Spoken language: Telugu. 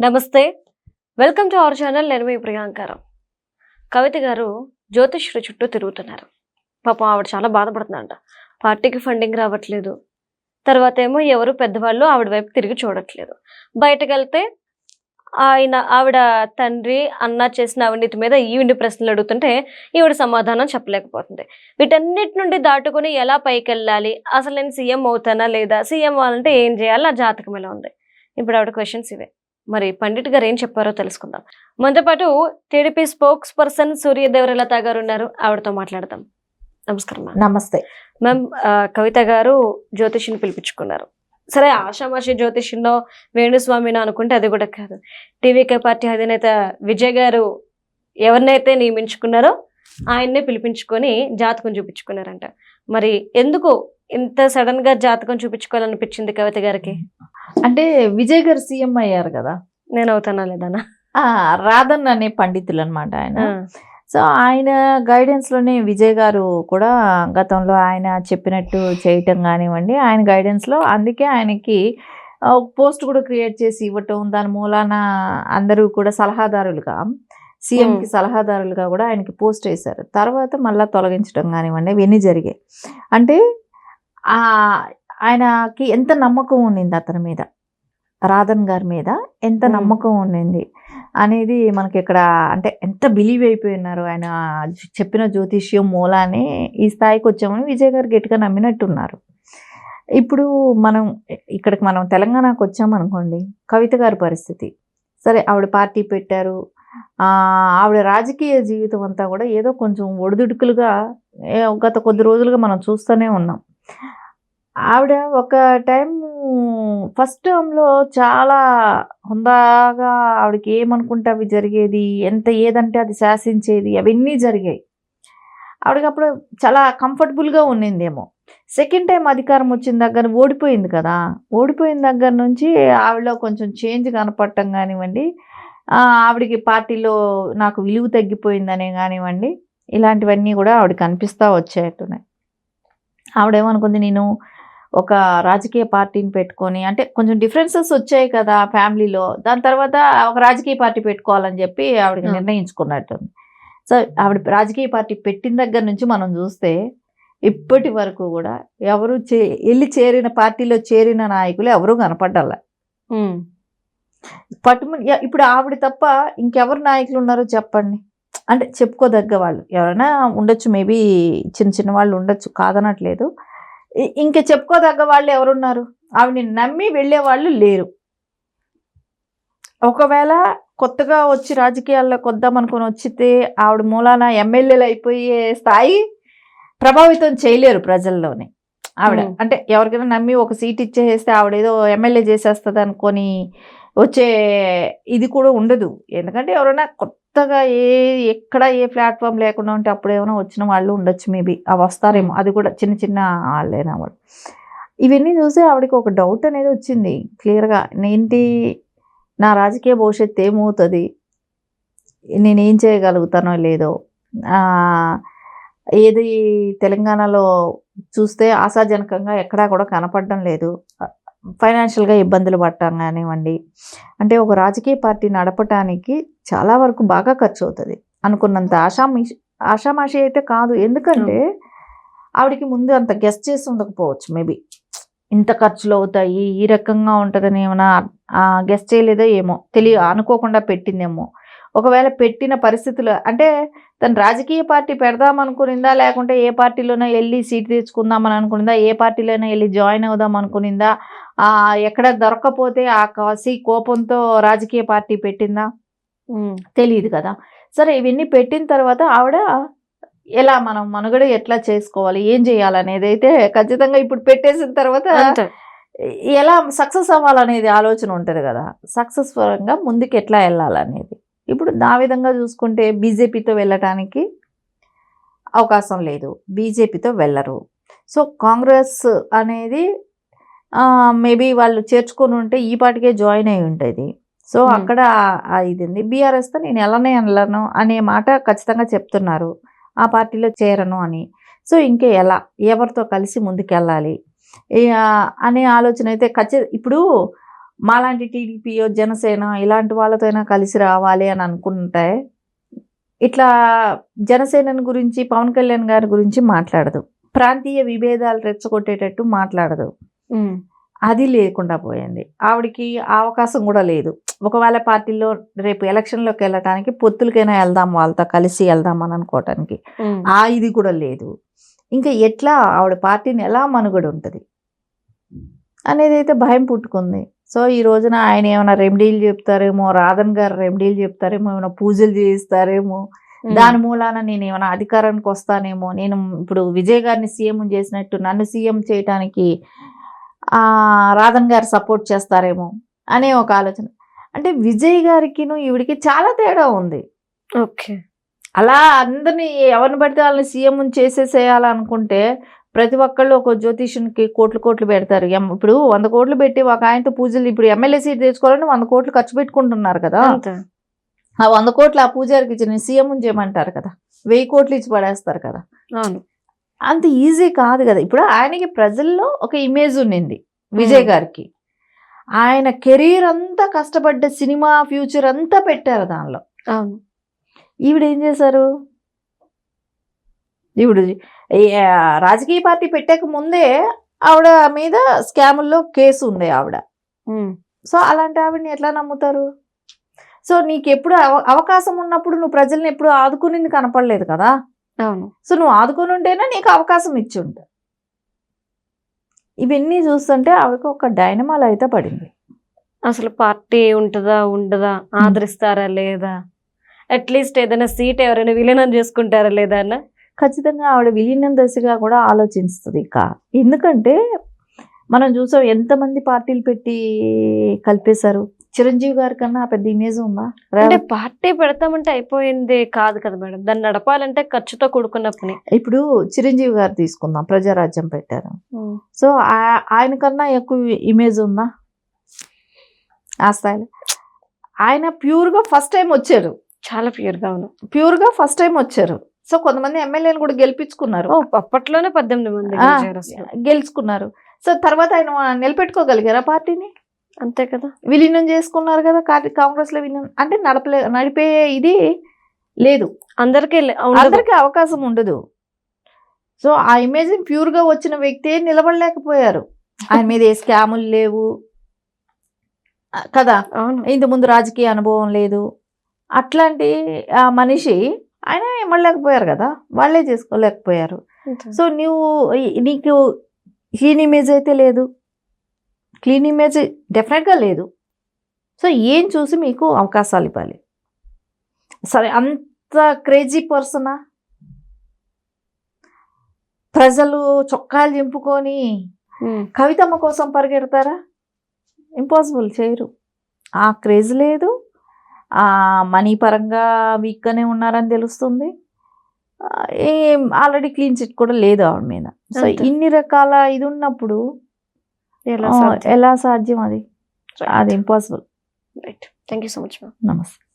నమస్తే. Welcome to our channel. నేను మీ ప్రియాంకరం. కవిత గారు జ్యోతిష్యుడి చుట్టూ తిరుగుతున్నారు. పాపం ఆవిడ చాలా బాధపడుతుందంట. పార్టీకి ఫండింగ్ రావట్లేదు. తర్వాతేమో ఎవరు పెద్దవాళ్ళు ఆవిడ వైపు తిరిగి చూడట్లేదు. బయటకెళ్తే ఆవిడ తండ్రి, అన్న చేసిన అవినీతి మీద ఈవిడ ప్రశ్నలు అడుగుతుంటే ఈవిడ సమాధానం చెప్పలేకపోతుంది. వీటన్నిటి నుండి దాటుకొని ఎలా పైకెళ్ళాలి? అసలు నేను సీఎం అవుతానా లేదా? సీఎం అవ్వాలంటే ఏం చేయాలి? నా జాతకం ఎలా ఉంది? ఇప్పుడు ఆవిడ క్వశ్చన్స్ ఇవే. మరి పండిట్ గారు ఏం చెప్పారో తెలుసుకుందాం. మనతో పాటు టీడీపీ స్పోక్స్ పర్సన్ సూర్యదేవరలత గారు ఉన్నారు. ఆవిడతో మాట్లాడదాం. నమస్కారం మ్యామ్. నమస్తే మ్యామ్, కవిత గారు జ్యోతిష్యుని పిలిపించుకున్నారు. సరే, ఆషామాషి జ్యోతిష్యునో వేణుస్వామినో అనుకుంటే అది కూడా కాదు. టీవీకే పార్టీ అధినేత విజయ్ గారు ఎవరినైతే నియమించుకున్నారో ఆయన్నే పిలిపించుకొని జాతకం చూపించుకున్నారంట. మరి ఎందుకు ఇంత సడన్ గా జాతకం చూపించుకోవాలనిపించింది కవిత గారికి? అంటే విజయ్ గారు సీఎం అయ్యారు కదా, నేను అవుతానా లేదానా? రాధన్ అనే పండితులు అనమాట ఆయన. సో ఆయన గైడెన్స్ లోనే విజయ్ గారు కూడా గతంలో ఆయన చెప్పినట్టు చేయటం కానివ్వండి, ఆయన గైడెన్స్ లో అందుకే ఆయనకి ఒక పోస్ట్ కూడా క్రియేట్ చేసి ఇవ్వటం, దాని మూలాన అందరూ కూడా సలహాదారులుగా సీఎంకి సలహాదారులుగా కూడా ఆయనకి పోస్ట్ వేశారు. తర్వాత మళ్ళీ తొలగించడం కానివ్వండి, ఇవన్నీ జరిగాయి. అంటే ఆయనకి ఎంత నమ్మకం ఉండింది అతని మీద, రాధన్ గారి మీద ఎంత నమ్మకం ఉండింది అనేది మనకి ఇక్కడ అంటే ఎంత బిలీవ్ అయిపోయినారు. ఆయన చెప్పిన జ్యోతిష్యం మూలానే ఈ స్థాయికి వచ్చామని విజయ్ గారు గట్టిగా నమ్మినట్టున్నారు. ఇప్పుడు ఇక్కడికి మనం తెలంగాణకు వచ్చామనుకోండి, కవిత గారి పరిస్థితి సరే, ఆవిడ పార్టీ పెట్టారు. ఆవిడ రాజకీయ జీవితం అంతా కూడా ఏదో కొంచెం ఒడిదుడుకులుగా గత కొద్ది రోజులుగా మనం చూస్తూనే ఉన్నాం. ఆవిడ ఒక టైం ఫస్ట్ టర్మ్లో చాలా హుందాగా ఆవిడకి ఏమనుకుంటే అవి జరిగేది, ఏదంటే అది శాసించేది, అవన్నీ జరిగాయి. ఆవిడకి అప్పుడు చాలా కంఫర్టబుల్గా ఉండిందేమో. సెకండ్ టైం అధికారం వచ్చిన దగ్గర ఓడిపోయింది కదా, ఓడిపోయిన దగ్గర నుంచి ఆవిడలో కొంచెం చేంజ్ కనపడటం కానివ్వండి, ఆవిడకి పార్టీలో నాకు విలువ తగ్గిపోయిందనే కానివ్వండి, ఇలాంటివన్నీ కూడా ఆవిడకి అనిపిస్తూ వచ్చేట్టున్నాయి. ఆవిడేమనుకుంది, నేను ఒక రాజకీయ పార్టీని పెట్టుకొని, అంటే కొంచెం డిఫరెన్సెస్ వచ్చాయి కదా ఫ్యామిలీలో, దాని తర్వాత ఒక రాజకీయ పార్టీ పెట్టుకోవాలని చెప్పి ఆవిడకి నిర్ణయించుకున్నట్టుంది. సో ఆవిడ రాజకీయ పార్టీ పెట్టిన దగ్గర నుంచి మనం చూస్తే ఇప్పటి వరకు కూడా ఎవరు చేరిన పార్టీలో చేరిన నాయకులు ఎవరూ కనపడ్డాల. ఇప్పుడు ఆవిడ తప్ప ఇంకెవరు నాయకులు ఉన్నారో చెప్పండి. అంటే చెప్పుకోదగ్గ వాళ్ళు ఎవరైనా ఉండొచ్చు, మేబీ చిన్న చిన్న వాళ్ళు ఉండొచ్చు, కాదనట్లేదు. ఇంక చెప్పుకోదగ్గ వాళ్ళు ఎవరున్నారు? ఆవిడని నమ్మి వెళ్ళే వాళ్ళు లేరు. ఒకవేళ కొత్తగా వచ్చి రాజకీయాల్లోకి వద్దామనుకుని వచ్చితే ఆవిడ మూలాన ఎమ్మెల్యేలు అయిపోయే స్థాయి ప్రభావితం చేయలేరు ప్రజల్లోని ఆవిడ. అంటే ఎవరికైనా నమ్మి ఒక సీట్ ఇచ్చేస్తే ఆవిడేదో ఎమ్మెల్యే చేసేస్తుంది అనుకొని వచ్చే ఇది కూడా ఉండదు. ఎందుకంటే ఎవరైనా కొత్తగా ఎక్కడ ఏ ప్లాట్ఫామ్ లేకుండా ఉంటే అప్పుడు ఏమైనా వచ్చిన వాళ్ళు ఉండొచ్చు, మేబీ అవి వస్తారేమో, అది కూడా చిన్న చిన్న వాళ్ళేనా వాళ్ళు. ఇవన్నీ చూసి ఆవిడకి ఒక డౌట్ అనేది వచ్చింది క్లియర్గా, ఏంటి నా రాజకీయ భవిష్యత్తు ఏమవుతుంది, నేనేం చేయగలుగుతానో లేదో. ఏది తెలంగాణలో చూస్తే ఆశాజనకంగా ఎక్కడా కూడా కనపడడం లేదు. ఫైనాన్షియల్గా ఇబ్బందులు పడటం కానివ్వండి, అంటే ఒక రాజకీయ పార్టీ నడపటానికి చాలా వరకు బాగా ఖర్చు అవుతుంది. అనుకున్నంత ఆషామాషి అయితే కాదు. ఎందుకంటే ఆవిడకి ముందు అంత గెస్ట్ చేసి ఉండకపోవచ్చు, మేబీ ఇంత ఖర్చులు అవుతాయి, ఈ రకంగా ఉంటుందని ఏమైనా గెస్ట్ చేయలేదో ఏమో, అనుకోకుండా పెట్టిందేమో. ఒకవేళ పెట్టిన పరిస్థితులు అంటే తను రాజకీయ పార్టీ పెడదాం అనుకునిందా, లేకుంటే ఏ పార్టీలోనే వెళ్ళి సీట్ తెచ్చుకుందామని అనుకునిందా, ఏ పార్టీలోనే వెళ్ళి జాయిన్ అవుదాం అనుకునిందా, ఎక్కడ దొరక్కపోతే ఆ కోపంతో రాజకీయ పార్టీ పెట్టిందా తెలియదు కదా. సరే, ఇవన్నీ పెట్టిన తర్వాత ఆవిడ ఎలా మనం మనుగడ ఎట్లా చేసుకోవాలి, ఏం చేయాలనేది అయితే ఖచ్చితంగా ఇప్పుడు పెట్టేసిన తర్వాత ఎలా సక్సెస్ అవ్వాలనేది ఆలోచన ఉంటుంది కదా. సక్సెస్ పరంగా ముందుకు ఎట్లా వెళ్ళాలనేది ఇప్పుడు నా విధంగా చూసుకుంటే బీజేపీతో వెళ్ళటానికి అవకాశం లేదు, బీజేపీతో వెళ్ళరు. సో కాంగ్రెస్ అనేది మేబీ వాళ్ళు చేర్చుకొని ఉంటే ఈ పాటికే జాయిన్ అయి ఉంటుంది. సో అక్కడ ఇది ఉంది. బీఆర్ఎస్తో నేను వెళ్ళను అనే మాట ఖచ్చితంగా చెప్తున్నారు, ఆ పార్టీలో చేరను అని. సో ఇంకే ఎవరితో కలిసి ముందుకెళ్ళాలి అనే ఆలోచన అయితే ఇప్పుడు మాలాంటి టీడీపీయో జనసేన ఇలాంటి వాళ్ళతోనే కలిసి రావాలి అని అనుకుంటే ఇట్లా జనసేన గురించి పవన్ కళ్యాణ్ గారి గురించి మాట్లాడదు, ప్రాంతీయ విభేదాలు రెచ్చగొట్టేటట్టు మాట్లాడదు. అది లేకుండా పోయింది. ఆవిడకి ఆ అవకాశం కూడా లేదు. ఒకవేళ పార్టీలో రేపు ఎలక్షన్లోకి వెళ్ళటానికి పొత్తులకైనా వెళ్దాం, వాళ్ళతో కలిసి వెళ్దాం అని అనుకోవటానికి ఆ ఇది కూడా లేదు. ఇంకా ఎట్లా ఆవిడ పార్టీని ఎలా మనుగడ ఉంటుంది అనేది అయితే భయం పుట్టుకుంది. సో ఈ రోజున ఆయన ఏమైనా రెమెడీలు చెప్తారేమో, రాధన్ గారు రెమెడీలు చెప్తారేమో, ఏమైనా పూజలు చేయిస్తారేమో, దాని మూలాన నేను ఏమైనా అధికారానికి వస్తానేమో, నేను ఇప్పుడు విజయ్ గారిని సీఎం చేసినట్టు నన్ను సీఎం చేయడానికి రాధన్ గారు సపోర్ట్ చేస్తారేమో అనే ఒక ఆలోచన. అంటే విజయ్ గారికిను ఈవిడికి చాలా తేడా ఉంది. ఓకే, అలా అందరినీ ఎవరిని పడితే వాళ్ళని సీఎం చేసేసేయాలనుకుంటే ప్రతి ఒక్కళ్ళు ఒక జ్యోతిష్యునికి కోట్లు పెడతారు. ఇప్పుడు 100 కోట్లు పెట్టి ఒక ఆయనతో పూజలు, ఇప్పుడు ఎమ్మెల్యే సీట్ తెచ్చుకోవాలని 100 కోట్లు ఖర్చు పెట్టుకుంటున్నారు కదా. ఆ 100 కోట్లు ఆ పూజారికి ఇచ్చి సీఎం చేయమంటారు కదా, 1000 కోట్లు ఇచ్చి పడేస్తారు కదా. అంత ఈజీ కాదు కదా. ఇప్పుడు ఆయనకి ప్రజల్లో ఒక ఇమేజ్ ఉండింది విజయ్ గారికి. ఆయన కెరీర్ అంతా కష్టపడ్డ సినిమా ఫ్యూచర్ అంతా పెట్టారు దానిలో. ఈవిడ ఏం చేశారు, ఈవిడ రాజకీయ పార్టీ పెట్టక ముందే ఆవిడ మీద స్కాముల్లో కేసు ఉంది ఆవిడ. సో అలాంటి ఆవిడని ఎట్లా నమ్ముతారు? సో నీకు ఎప్పుడు అవకాశం ఉన్నప్పుడు నువ్వు ప్రజల్ని ఎప్పుడు ఆదుకునింది కనపడలేదు కదా. సో నువ్వు ఆదుకొని ఉంటేనే నీకు అవకాశం ఇచ్చి ఉంటా. ఇవన్నీ చూస్తుంటే ఆవిడకి ఒక డైనమాల్ అయితే పడింది. అసలు పార్టీ ఉంటుందా ఉండదా, ఆదరిస్తారా లేదా, అట్లీస్ట్ ఏదైనా సీట్ ఎవరైనా విలీనం చేసుకుంటారా లేదా అన్న ఖచ్చితంగా ఆవిడ విలీనం దశగా కూడా ఆలోచిస్తుంది. ఎందుకంటే మనం చూసాం ఎంతమంది పార్టీలు పెట్టి కలిపేశారు. చిరంజీవి గారి కన్నా పెద్ద ఇమేజ్ ఉందా? అంటే పార్టీ పెడతామంటే అయిపోయింది కాదు కదా మేడం, దాన్ని నడపాలంటే ఖర్చుతో కూడుకున్న పని. ఇప్పుడు చిరంజీవి గారు తీసుకుందాం, ప్రజారాజ్యం పెట్టారు. సో ఆయన కన్నా ఎక్కువ ఇమేజ్ ఉందా ఆ స్థాయిలో? ఆయన ప్యూర్గా ఫస్ట్ టైం వచ్చారు, చాలా ప్యూర్గా ఫస్ట్ టైం వచ్చారు. సో కొంతమంది ఎమ్మెల్యేలు కూడా గెలిపించుకున్నారు. అప్పట్లోనే 18 మంది గెలుచుకున్నారు. సో తర్వాత ఆయన నిలబెట్టుకోగలిగారా పార్టీని? అంతే కదా, విలీనం చేసుకున్నారు కదా. కాంగ్రెస్ లో విలీనం అంటే నడిపే ఇది లేదు, అందరికీ అవకాశం ఉండదు. సో ఆ ఇమేజ్ ప్యూర్ గా వచ్చిన వ్యక్తి నిలబడలేకపోయారు. ఆయన మీద ఏ స్కాములు లేవు కదా, ఇంతకుముందు రాజకీయ అనుభవం లేదు. అట్లాంటి మనిషి ఆయన ఇవ్వలేకపోయారు కదా, వాళ్ళే చేసుకోలేకపోయారు. సో నీకు క్లీన్ ఇమేజ్ అయితే లేదు, క్లీన్ ఇమేజ్ డెఫినెట్గా లేదు. సో ఏం చూసి మీకు అవకాశాలు ఇవ్వాలి? సరే, అంత క్రేజీ పర్సనా? ప్రజలు చొక్కాలు చింపుకొని కవితమ్మ కోసం పరిగెడతారా? ఇంపాసిబుల్, చేయరు. ఆ క్రేజ్ లేదు, ఆ మనీ పరంగా వీక్గానే ఉన్నారని తెలుస్తుంది. ఆల్రెడీ క్లీన్ చిట్ కూడా లేదు ఆవిడ మీద. సో ఇన్ని రకాల ఇది ఉన్నప్పుడు ఎలా సాధ్యం? అది impossible. Right, thank you so much. నమస్తే.